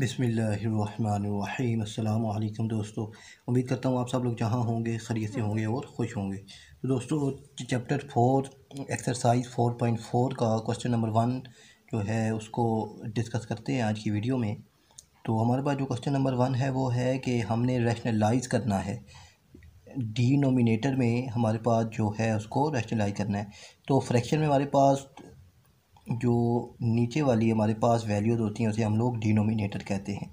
बिस्मिल्लाहिर्रहमानिर्रहीम। अस्सलामु अलैकुम दोस्तों, उम्मीद करता हूँ आप सब लोग जहाँ होंगे खैरियत से होंगे और ख़ुश होंगे। तो दोस्तों, चैप्टर 4 एक्सरसाइज 4.4 का क्वेश्चन नंबर 1 जो है उसको डिस्कस करते हैं आज की वीडियो में। तो हमारे पास जो क्वेश्चन नंबर 1 है वो है कि हमने रैशनलाइज़ करना है, डिनोमिनेटर में हमारे पास जो है उसको रैशनलाइज़ करना है। तो फ्रैक्शन में हमारे पास जो नीचे वाली हमारे पास वैल्यूज़ होती हैं उसे हम लोग डिनोमिनेटर कहते हैं।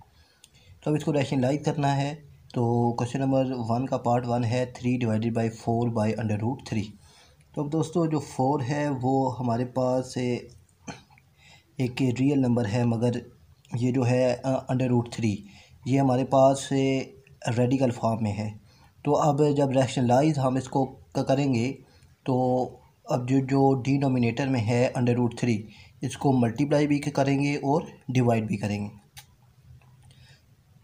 तो अब इसको रैशनलाइज़ करना है। तो क्वेश्चन नंबर 1 का पार्ट 1 है 3/4/√3। तो अब दोस्तों जो 4 है वो हमारे पास एक रियल नंबर है, मगर ये जो है √3 ये हमारे पास रेडिकल फॉर्म में है। तो अब जब रैशनलाइज़ हम इसको करेंगे तो अब जो डिनोमिनेटर में है √3 इसको मल्टीप्लाई भी करेंगे और डिवाइड भी करेंगे।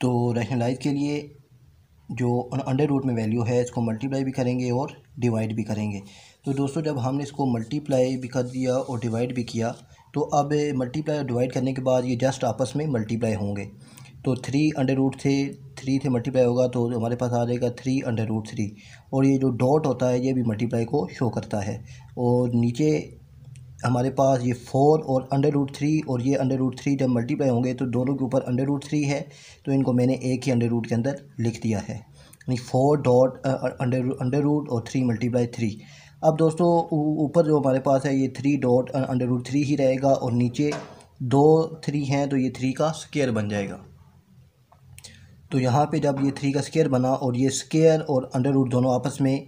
तो रैशनलाइज़ के लिए जो √रूट में वैल्यू है इसको मल्टीप्लाई भी करेंगे और डिवाइड भी करेंगे। तो दोस्तों जब हमने इसको मल्टीप्लाई भी कर दिया और डिवाइड भी किया तो अब मल्टीप्लाई और डिवाइड करने के बाद ये जस्ट आपस में मल्टीप्लाई होंगे। तो 3 से मल्टीप्लाई होगा तो हमारे पास आ जाएगा 3/3। और ये जो डॉट होता है ये भी मल्टीप्लाई को शो करता है। और नीचे हमारे पास ये 4 और √3 और ये √3 जब मल्टीप्लाई होंगे तो दोनों के ऊपर √3 है, तो इनको मैंने एक ही अंडर के अंदर लिख दिया है, यानी 4 डॉट अंडर और 3 × 3। अब दोस्तों ऊपर जो हमारे पास है ये 3 डॉट √3 ही रहेगा और नीचे 2 3 हैं तो ये 3 का स्क्वायर बन जाएगा। तो यहाँ पे जब ये 3 का स्क्वायर बना और ये स्क्वायर और अंडर दोनों आपस में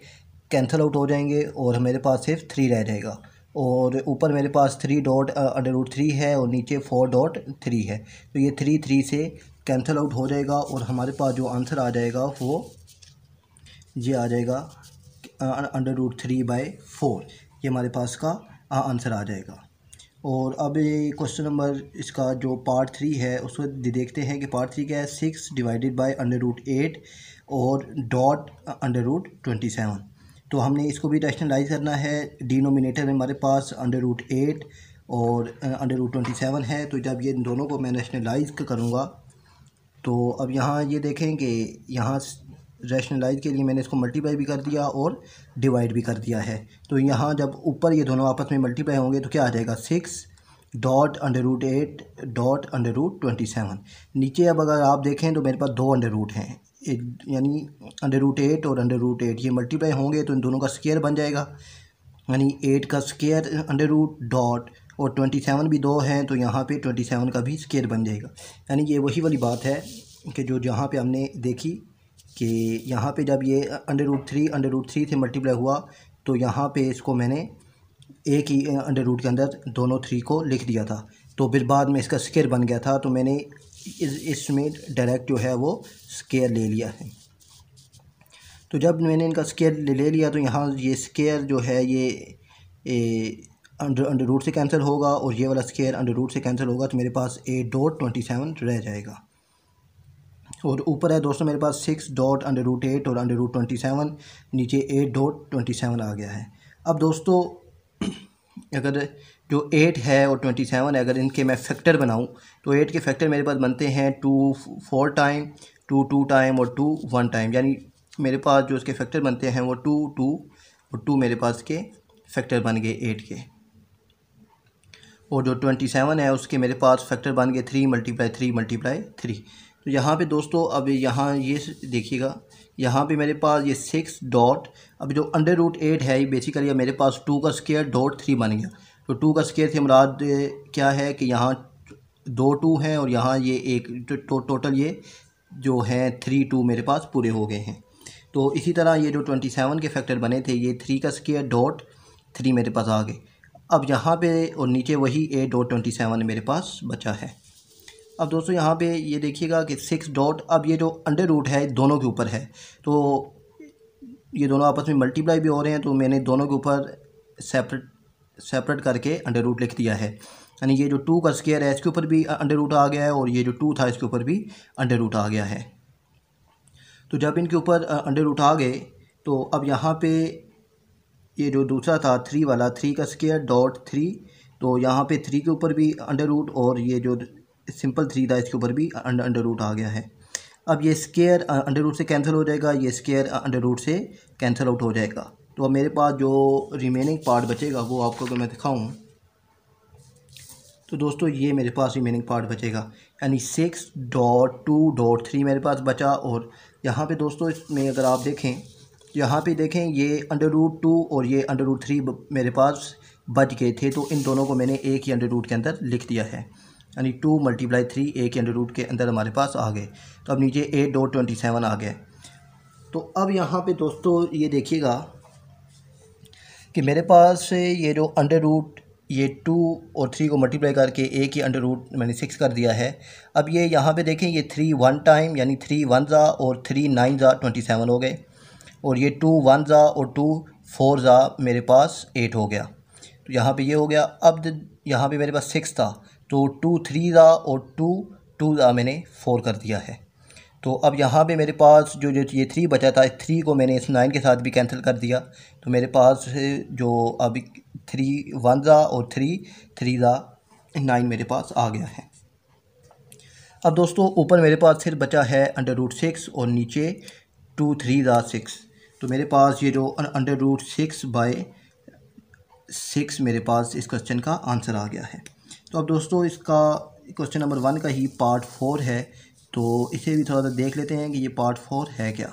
कैंसिल आउट हो जाएंगे और मेरे पास सिर्फ 3 रह जाएगा। और ऊपर मेरे पास 3 डॉट √3 है और नीचे 4.3 है, तो ये 3 से कैंसिल आउट हो जाएगा और हमारे पास जो आंसर आ जाएगा वो ये आ जाएगा √3/4। ये हमारे पास का आंसर आ जाएगा। और अब ये क्वेश्चन नंबर इसका जो पार्ट 3 है उसको देखते हैं कि पार्ट 3 क्या है। 6/√8 और डॉट √27। तो हमने इसको भी रैशनलाइज़ करना है। डिनोमिनेटर में हमारे पास √8 और √27 है। तो जब ये दोनों को मैं रैशनलाइज़ करूँगा तो अब यहाँ ये देखें कि यहाँ रैशनलाइज़ के लिए मैंने इसको मल्टीप्लाई भी कर दिया और डिवाइड भी कर दिया है। तो यहाँ जब ऊपर ये दोनों आपस में मल्टीप्लाई होंगे तो क्या आ जाएगा 6 डॉट √8 डॉट √27। नीचे अब अगर आप देखें तो मेरे पास 2 अंडर हैं, यानी √8 और √8 ये मल्टीप्लाई होंगे तो इन दोनों का स्क्वायर बन जाएगा, यानी 8 का स्क्वायर √ डॉट और 27 भी 2 हैं तो यहाँ पे 27 का भी स्क्वायर बन जाएगा। यानी ये वही वाली बात है कि जो जहाँ पे हमने देखी कि यहाँ पे जब ये √3 से मल्टीप्लाई हुआ तो यहाँ पे इसको मैंने एक ही अंडर के अंदर दोनों 3 को लिख दिया था, तो फिर बाद में इसका स्क्वायर बन गया था तो मैंने इसमें डायरेक्ट जो है वो स्क्वायर ले लिया है। तो जब मैंने इनका स्क्वायर ले लिया तो यहाँ ये स्क्वायर जो है ये अंडर रूट से कैंसिल होगा और ये वाला स्क्वायर अंडर रूट से कैंसिल होगा, तो मेरे पास 8.27 रह जाएगा। और ऊपर है दोस्तों मेरे पास 6 डॉट √8 और √27, नीचे 8.27 आ गया है। अब दोस्तों अगर जो 8 है और 27 है अगर इनके मैं फैक्टर बनाऊं तो 8 के फैक्टर मेरे पास बनते हैं 2 4 टाइम, 2 2 टाइम और 2 1 टाइम, यानी मेरे पास जो इसके फैक्टर बनते हैं वो 2 2 और 2 मेरे पास के फैक्टर बन गए 8 के। और जो 27 है उसके मेरे पास फैक्टर बन गए 3 × 3। तो यहाँ पे दोस्तों अब यहाँ ये देखिएगा, यहाँ पे मेरे पास ये 6 डॉट, अब जो √8 है ये बेसिकली मेरे पास 2 का स्क्वायर डॉट 3 बन गया। तो 2 का स्क्वायर से मुराद क्या है कि यहाँ 2 2 हैं और यहाँ ये एक टोटल ये जो है 3 2 मेरे पास पूरे हो गए हैं। तो इसी तरह ये जो 27 के फैक्टर बने थे ये 3 का स्क्वायर डॉट 3 मेरे पास आ गए। अब यहाँ पे और नीचे वही 8.27 मेरे पास बचा है। अब दोस्तों यहाँ पे ये देखिएगा कि 6 डॉट, अब ये जो अंडर रूट है दोनों के ऊपर है तो ये दोनों आपस में मल्टीप्लाई भी हो रहे हैं, तो मैंने दोनों के ऊपर सेपरेट करके अंडर रूट लिख दिया है। यानी ये जो 2 का स्क्वायर है इसके ऊपर भी अंडर रूट आ गया है और ये जो 2 था इसके ऊपर भी अंडर रूट आ गया है। तो जब इनके ऊपर अंडर रूट आ गए तो अब यहाँ पे ये जो दूसरा था 3 वाला 3 का स्क्वायर डॉट 3, तो यहाँ पे 3 के ऊपर भी अंडर रूट और ये जो सिंपल 3 था, इसके ऊपर भी अंडर रूट आ गया है। अब ये स्केयर अंडर रूट से कैंसिल हो जाएगा, ये स्केयर अंडर रूट से कैंसिल आउट हो जाएगा। तो अब मेरे पास जो रिमेनिंग पार्ट बचेगा वो आपको अगर मैं दिखाऊं तो दोस्तों ये मेरे पास रिमेनिंग पार्ट बचेगा, यानी 6.2.3 मेरे पास बचा। और यहाँ पे दोस्तों इसमें अगर आप देखें, यहाँ पे देखें ये अंडर रूट 2 और ये अंडर रूट 3 मेरे पास बच गए थे, तो इन दोनों को मैंने एक ही अंडर रूट के अंदर लिख दिया है, यानी 2 × 3 एक ही अंडर रूट के अंदर हमारे पास आ गए। तो अब नीचे 8.27 आ गया। तो अब यहाँ पे दोस्तों ये देखिएगा कि मेरे पास ये जो अंडर रूट ये 2 और 3 को मल्टीप्लाई करके एक ही अंडर रूट मैंने 6 कर दिया है। अब ये यहाँ पे देखें, ये 3 1 टाइम, यानी 3 1 ज़ा और 3 9 ज़ा 27 हो गए, और ये 2 1 ज़ा और 2 4 ज़ा मेरे पास 8 हो गया। तो यहाँ पे ये हो गया। अब यहाँ पे मेरे पास 6 था, तो 2 3 ज़ा और 2 2 ज़ा मैंने 4 कर दिया है। तो अब यहाँ पे मेरे पास जो ये 3 बचा था, 3 को मैंने इस 9 के साथ भी कैंसिल कर दिया। तो मेरे पास जो अभी 3 1 ज़ा और 3 3 ज़ा 9 मेरे पास आ गया है। अब दोस्तों ऊपर मेरे पास सिर्फ बचा है अंडर रूट 6 और नीचे 2 3 ज़ा 6। तो मेरे पास ये जो अंडर रूट 6/6 मेरे पास इस क्वेश्चन का आंसर आ गया है। तो अब दोस्तों इसका क्वेश्चन नंबर 1 का ही पार्ट 4 है, तो इसे भी थोड़ा सा देख लेते हैं कि ये पार्ट 4 है क्या।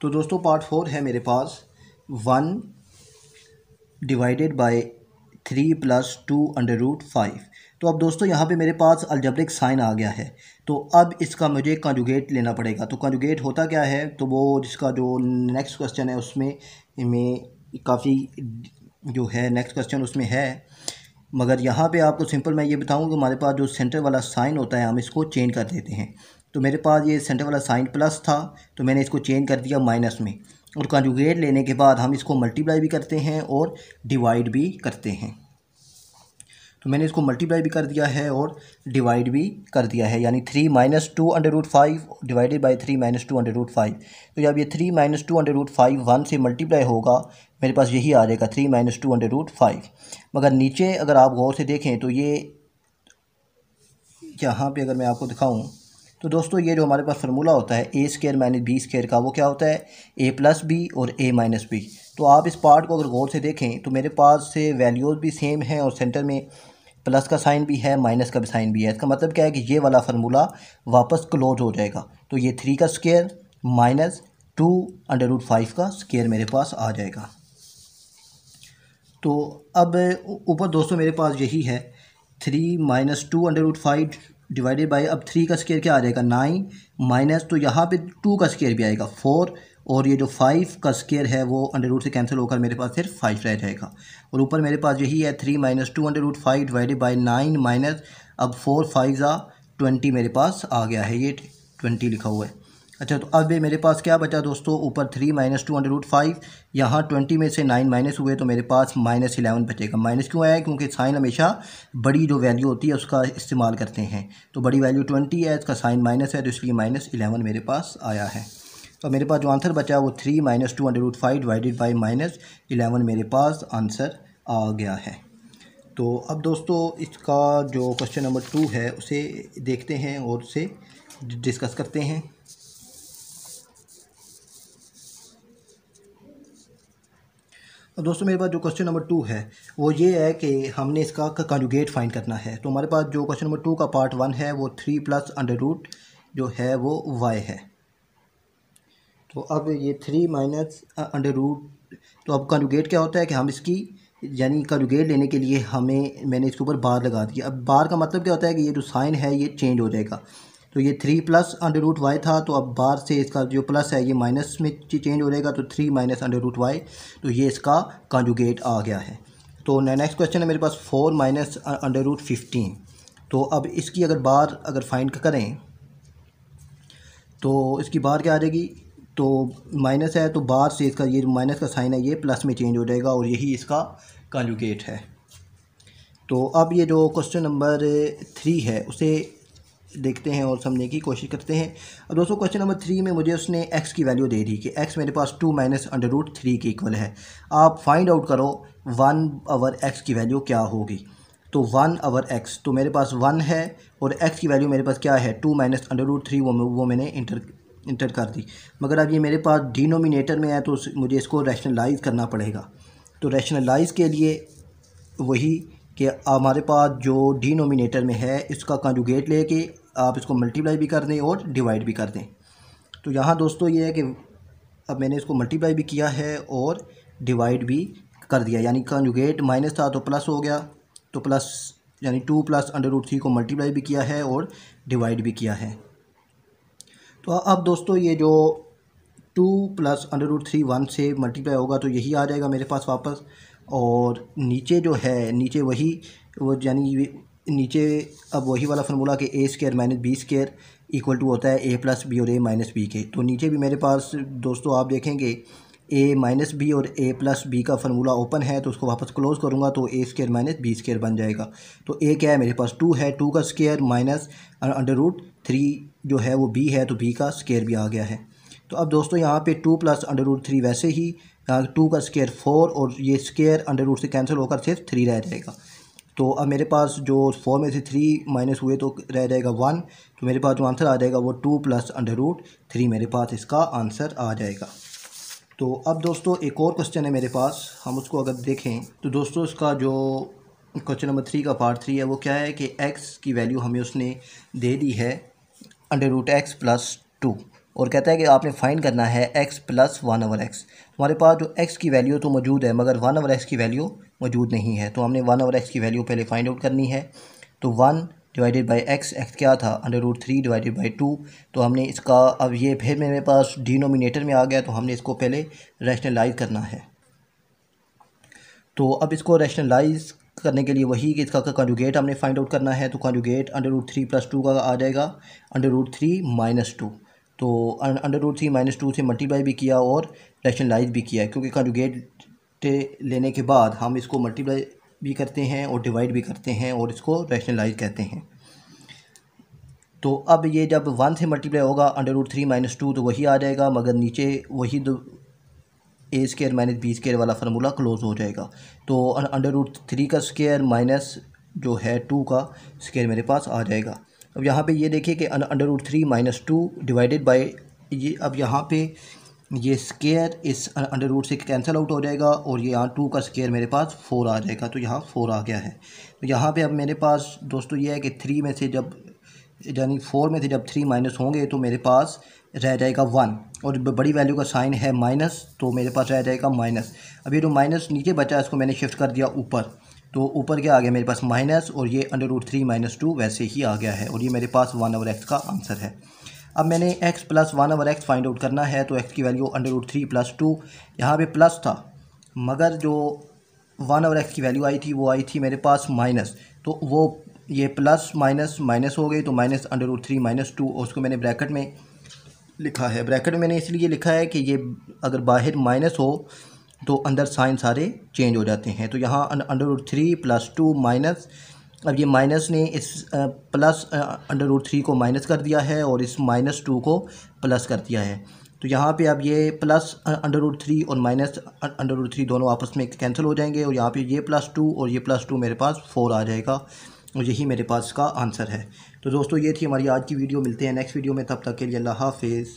तो दोस्तों पार्ट 4 है मेरे पास 1 डिवाइडेड बाय 3 + 2 अंडर रूट 5। तो अब दोस्तों यहाँ पे मेरे पास अलजेब्रिक साइन आ गया है, तो अब इसका मुझे कंजुगेट लेना पड़ेगा। तो कंजुगेट होता क्या है, तो वो जिसका जो नेक्स्ट क्वेश्चन है उसमें काफ़ी जो है नेक्स्ट क्वेश्चन उसमें है, मगर यहाँ पे आपको सिंपल मैं ये बताऊँ कि हमारे पास जो सेंटर वाला साइन होता है हम इसको चेंज कर देते हैं। तो मेरे पास ये सेंटर वाला साइन प्लस था, तो मैंने इसको चेंज कर दिया माइनस में, और कंजुगेट लेने के बाद हम इसको मल्टीप्लाई भी करते हैं और डिवाइड भी करते हैं। तो मैंने इसको मल्टीप्लाई भी कर दिया है और डिवाइड भी कर दिया है, यानी 3 - 2 under root 5 divided by 3 - 2 under root 5। तो जब ये 3 - 2 अंडर रूट 5 1 से मल्टीप्लाई होगा, मेरे पास यही आ जाएगा 3 - 2 अंडर रूट 5। मगर नीचे अगर आप गौर से देखें तो ये यहाँ पे अगर मैं आपको दिखाऊँ तो दोस्तों ये जो हमारे पास फार्मूला होता है a² - b² का, वो क्या होता है a + b और a - b। तो आप इस पार्ट को अगर गौर से देखें तो मेरे पास से वैल्यूज़ भी सेम हैं और सेंटर में प्लस का साइन भी है, माइनस का भी साइन भी है। इसका मतलब क्या है कि ये वाला फार्मूला वापस क्लोज हो जाएगा। तो ये 3 का स्क्वायर माइनस 2 अंडर रूट 5 का स्क्वायर मेरे पास आ जाएगा। तो अब ऊपर दोस्तों मेरे पास यही है 3 - 2 अंडर रूट 5 डिवाइडेड बाई, अब 3 का स्क्वायर क्या आ जाएगा 9 माइनस, तो यहाँ पे 2 का स्क्वायर भी आएगा 4, और ये जो 5 का स्क्वायर है वो अंडर रूट से कैंसिल होकर मेरे पास सिर्फ 5 रह जाएगा। और ऊपर मेरे पास यही है 3 - 2 under root 5 divided by 9 minus, अब 4 5 ज़ा 20 मेरे पास आ गया है, ये 20 लिखा हुआ है। अच्छा, तो अब मेरे पास क्या बचा दोस्तों, ऊपर 3 - 2 अंडर रूट 5, यहाँ 20 में से 9 माइनस हुए तो मेरे पास -11 बचेगा। माइनस क्यों आया, क्योंकि साइन हमेशा बड़ी जो वैल्यू होती है उसका इस्तेमाल करते हैं। तो बड़ी वैल्यू 20 है, इसका साइन माइनस है, तो इसलिए -11 मेरे पास आया है। तो मेरे पास जो आंसर बचा वो 3 - 2 अंडर रूट 5 डिवाइडेड बाई -11 मेरे पास आंसर आ गया है। तो अब दोस्तों इसका जो क्वेश्चन नंबर 2 है उसे देखते हैं और उसे डिस्कस करते हैं। और दोस्तों मेरे पास जो क्वेश्चन नंबर 2 है वो ये है कि हमने इसका कंजुगेट फाइंड करना है। तो हमारे पास जो क्वेश्चन नंबर 2 का पार्ट 1 है वो 3 + अंडर रूट जो है वो y है। तो अब ये 3 - अंडर रूट, तो अब कंजुगेट क्या होता है कि हम इसकी यानी कंजुगेट लेने के लिए मैंने इसके ऊपर बार लगा दिया। अब बार का मतलब क्या होता है कि ये जो साइन है ये चेंज हो जाएगा। तो ये 3 + अंडर रूट y था, तो अब बार से इसका जो प्लस है ये माइनस में चेंज हो जाएगा, तो 3 - अंडर रूट y, तो ये इसका कंजुगेट आ गया है। तो नेक्स्ट क्वेश्चन है मेरे पास 4 - अंडर रूट 15। तो अब इसकी अगर फाइंड करें तो इसकी बार क्या आ जाएगी, तो माइनस है तो बार से इसका ये माइनस का साइन है ये प्लस में चेंज हो जाएगा, और यही इसका कंजुगेट है। तो अब ये जो क्वेश्चन नंबर 3 है उसे देखते हैं और समझने की कोशिश करते हैं। अब दोस्तों क्वेश्चन नंबर 3 में मुझे उसने x की वैल्यू दे दी कि x मेरे पास 2 - अंडर रूट 3 के इक्वल है। आप फाइंड आउट करो 1/x की वैल्यू क्या होगी। तो 1/x, तो मेरे पास 1 है और x की वैल्यू मेरे पास क्या है 2 माइनस √3, वो मैंने इंटर कर दी। मगर अब ये मेरे पास डिनोमिनेटर में है तो मुझे इसको रैशनलाइज़ करना पड़ेगा। तो रैशनलाइज़ के लिए वही कि हमारे पास जो डिनोमिनेटर में है इसका कंजुगेट लेके आप इसको मल्टीप्लाई भी कर दें और डिवाइड भी कर दें। तो यहाँ दोस्तों ये है कि अब मैंने इसको मल्टीप्लाई भी किया है और डिवाइड भी कर दिया, यानी कंजुगेट माइनस था तो प्लस हो गया, तो प्लस यानी 2 प्लस √3 को मल्टीप्लाई भी किया है और डिवाइड भी किया है। तो अब दोस्तों ये जो 2 प्लस √3 1 से मल्टीप्लाई होगा तो यही आ जाएगा मेरे पास वापस, और नीचे जो है नीचे वही वो यानी नीचे अब वही वाला फार्मूला कि a² minus b² equal to होता है a प्लस बी और a माइनस बी के। तो नीचे भी मेरे पास दोस्तों आप देखेंगे a माइनस बी और a प्लस बी का फार्मूला ओपन है, तो उसको वापस क्लोज़ करूँगा तो a² माइनस b² बन जाएगा। तो a क्या है मेरे पास 2 है, 2 का स्क्वायर माइनस √3 जो है वो b है, तो b का स्क्वायर भी आ गया है। तो अब दोस्तों यहाँ पे 2 प्लस √3 वैसे ही, यहाँ 2 का स्क्वायर 4 और ये स्क्वायर √, से कैंसिल होकर सिर्फ 3 रह जाएगा। तो अब मेरे पास जो 4 में से 3 माइनस हुए तो रह जाएगा 1, तो मेरे पास जो आंसर आ जाएगा वो 2 प्लस √3 मेरे पास इसका आंसर आ जाएगा। तो अब दोस्तों एक और क्वेश्चन है मेरे पास, हम उसको अगर देखें तो दोस्तों इसका जो क्वेश्चन नंबर 3 का पार्ट 3 है वो क्या है कि x की वैल्यू हमें उसने दे दी है √x प्लस 2 और कहता है कि आपने फाइंड करना है x प्लस 1/x। हमारे पास जो x की वैल्यू तो मौजूद है मगर 1/x की वैल्यू मौजूद नहीं है, तो हमने 1/x की वैल्यू पहले फाइंड आउट करनी है। तो 1 डिवाइडेड बाई x क्या था √3 डिवाइडेड बाई 2, तो हमने इसका अब ये फिर मेरे पास डिनोमिनेटर में आ गया, तो हमने इसको पहले रैशनलाइज़ करना है। तो अब इसको रैशनलाइज़ करने के लिए वही कि इसका कंजुगेट हमने फाइंड आउट करना है। तो कंजुगेट √3 प्लस 2 का आ जाएगा √3 माइनस 2, तो √3 माइनस 2 से मल्टीप्लाई भी किया और रैशनलाइज़ भी किया, क्योंकि कंजुगेट लेने के बाद हम इसको मल्टीप्लाई भी करते हैं और डिवाइड भी करते हैं और इसको रैशनलाइज़ कहते हैं। तो अब ये जब 1 से मल्टीप्लाई होगा √3 माइनस 2 तो वही आ जाएगा, मगर नीचे वही a² माइनस b² वाला फार्मूला क्लोज़ हो जाएगा। तो √3 का स्क्वायर माइनस जो है 2 का स्क्वायर मेरे पास आ जाएगा। अब यहाँ पे ये देखिए कि √3 माइनस 2 डिवाइडेड बाई ये, अब यहाँ पे ये स्क्वायर इस √ से कैंसिल आउट हो जाएगा और ये यहाँ 2 का स्क्वायर मेरे पास 4 आ जाएगा, तो यहाँ 4 आ गया है। तो यहाँ पे अब मेरे पास दोस्तों ये है कि 3 में से जब यानी 4 में से जब 3 माइनस होंगे तो मेरे पास रह जाएगा 1, और बड़ी वैल्यू का साइन है माइनस, तो मेरे पास रह जाएगा माइनस। अब ये जो माइनस नीचे बचा इसको मैंने शिफ्ट कर दिया ऊपर, तो ऊपर क्या आ गया मेरे पास माइनस, और ये √3 माइनस 2 वैसे ही आ गया है, और ये मेरे पास 1/x का आंसर है। अब मैंने x plus 1/x find out करना है, तो x की वैल्यू √3 प्लस 2, यहाँ पे प्लस था मगर जो 1/x की वैल्यू आई थी वो आई थी मेरे पास माइनस, तो वो ये प्लस माइनस माइनस हो गई, तो माइनस √3 माइनस 2, और उसको मैंने ब्रैकेट में लिखा है। ब्रैकेट में मैंने इसलिए लिखा है कि ये अगर बाहर माइनस हो तो अंदर साइन सारे चेंज हो जाते हैं। तो यहाँ √3 प्लस 2 माइनस, अब ये माइनस ने इस प्लस √3 को माइनस कर दिया है और इस माइनस 2 को प्लस कर दिया है। तो यहाँ पे अब ये प्लस √3 और माइनस √3 दोनों आपस में कैंसिल हो जाएंगे, और यहाँ पे ये +2 और ये +2 मेरे पास 4 आ जाएगा, और यही मेरे पास का आंसर है। तो दोस्तों ये थी हमारी आज की वीडियो, मिलते हैं नेक्स्ट वीडियो में, तब तक के लिए अल्लाह हाफिज़।